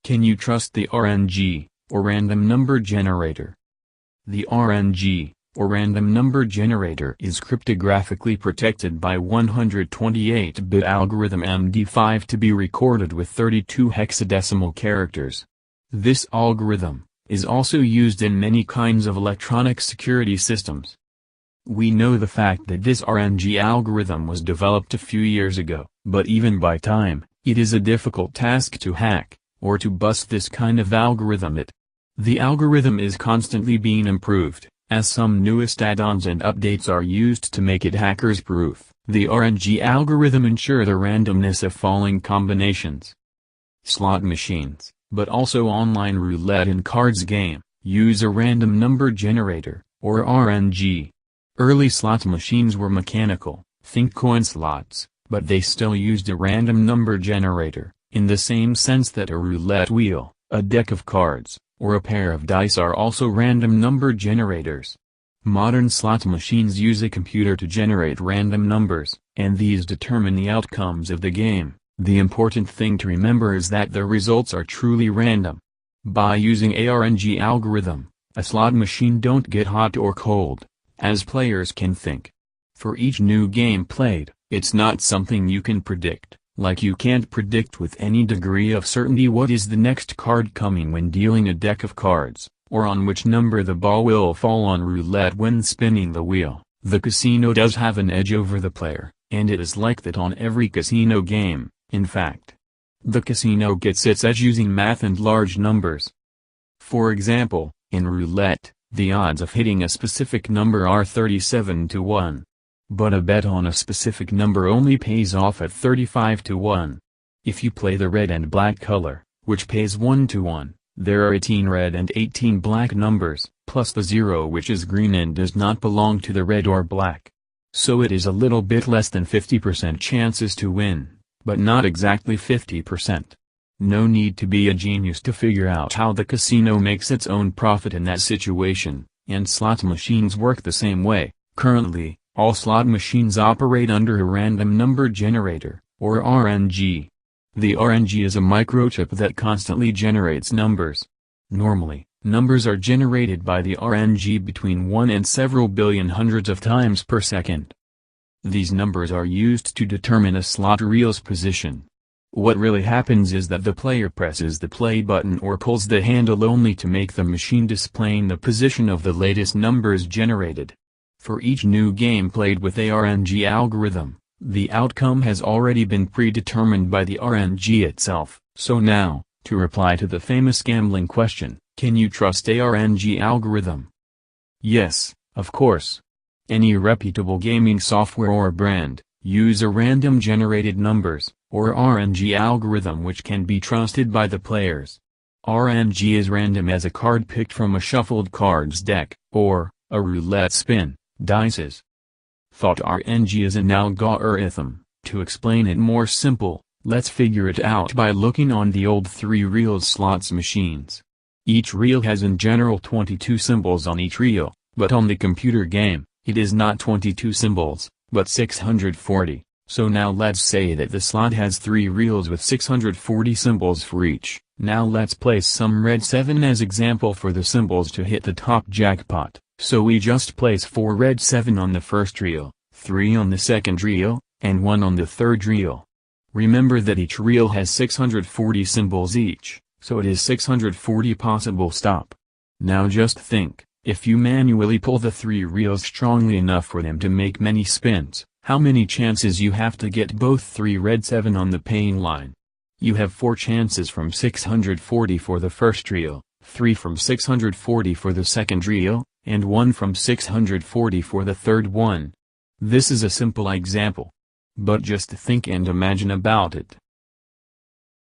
Can you trust the RNG, or random number generator? The RNG, or random number generator, is cryptographically protected by 128-bit algorithm md5 to be recorded with 32 hexadecimal characters. This algorithm is also used in many kinds of electronic security systems. We know the fact that this RNG algorithm was developed a few years ago, but even by time, it is a difficult task to hack, or to bust this kind of algorithm. The algorithm is constantly being improved, as some newest add-ons and updates are used to make it hackers-proof. The RNG algorithm ensures the randomness of following combinations. Slot machines, but also online roulette and cards game, use a random number generator, or RNG. Early slot machines were mechanical, think coin slots, but they still used a random number generator, in the same sense that a roulette wheel, a deck of cards, or a pair of dice are also random number generators. Modern slot machines use a computer to generate random numbers, and these determine the outcomes of the game. The important thing to remember is that the results are truly random. By using a RNG algorithm, a slot machine don't get hot or cold, as players can think. For each new game played, it's not something you can predict. Like you can't predict with any degree of certainty what is the next card coming when dealing a deck of cards, or on which number the ball will fall on roulette when spinning the wheel. The casino does have an edge over the player, and it is like that on every casino game. In fact, the casino gets its edge using math and large numbers. For example, in roulette, the odds of hitting a specific number are 37 to 1. But a bet on a specific number only pays off at 35 to 1. If you play the red and black color, which pays 1 to 1, there are 18 red and 18 black numbers, plus the 0 which is green and does not belong to the red or black. So it is a little bit less than 50% chances to win, but not exactly 50%. No need to be a genius to figure out how the casino makes its own profit in that situation, and slot machines work the same way. Currently, all slot machines operate under a random number generator, or RNG. The RNG is a microchip that constantly generates numbers. Normally, numbers are generated by the RNG between 1 and several billion hundreds of times per second. These numbers are used to determine a slot reel's position. What really happens is that the player presses the play button or pulls the handle only to make the machine displaying the position of the latest numbers generated. For each new game played with a RNG algorithm, the outcome has already been predetermined by the RNG itself. So now, to reply to the famous gambling question, can you trust a RNG algorithm? Yes, of course. Any reputable gaming software or brand, use a random generated numbers, or RNG algorithm which can be trusted by the players. RNG is random as a card picked from a shuffled cards deck, or a roulette spin. Dices. Thought RNG is an algorithm. To explain it more simple, let's figure it out by looking on the old 3-reel slots machines. Each reel has in general 22 symbols on each reel, but on the computer game, it is not 22 symbols, but 640. So now let's say that the slot has 3 reels with 640 symbols for each. Now let's place some red 7 as example for the symbols to hit the top jackpot. So we just place 4 red 7 on the first reel, 3 on the second reel, and 1 on the third reel. Remember that each reel has 640 symbols each, so it is 640 possible stop. Now just think, if you manually pull the 3 reels strongly enough for them to make many spins, how many chances you have to get both 3 red 7 on the paying line? You have 4 chances from 640 for the first reel, 3 from 640 for the second reel, and 1 from 640 for the third one. This is a simple example. But just think and imagine about it.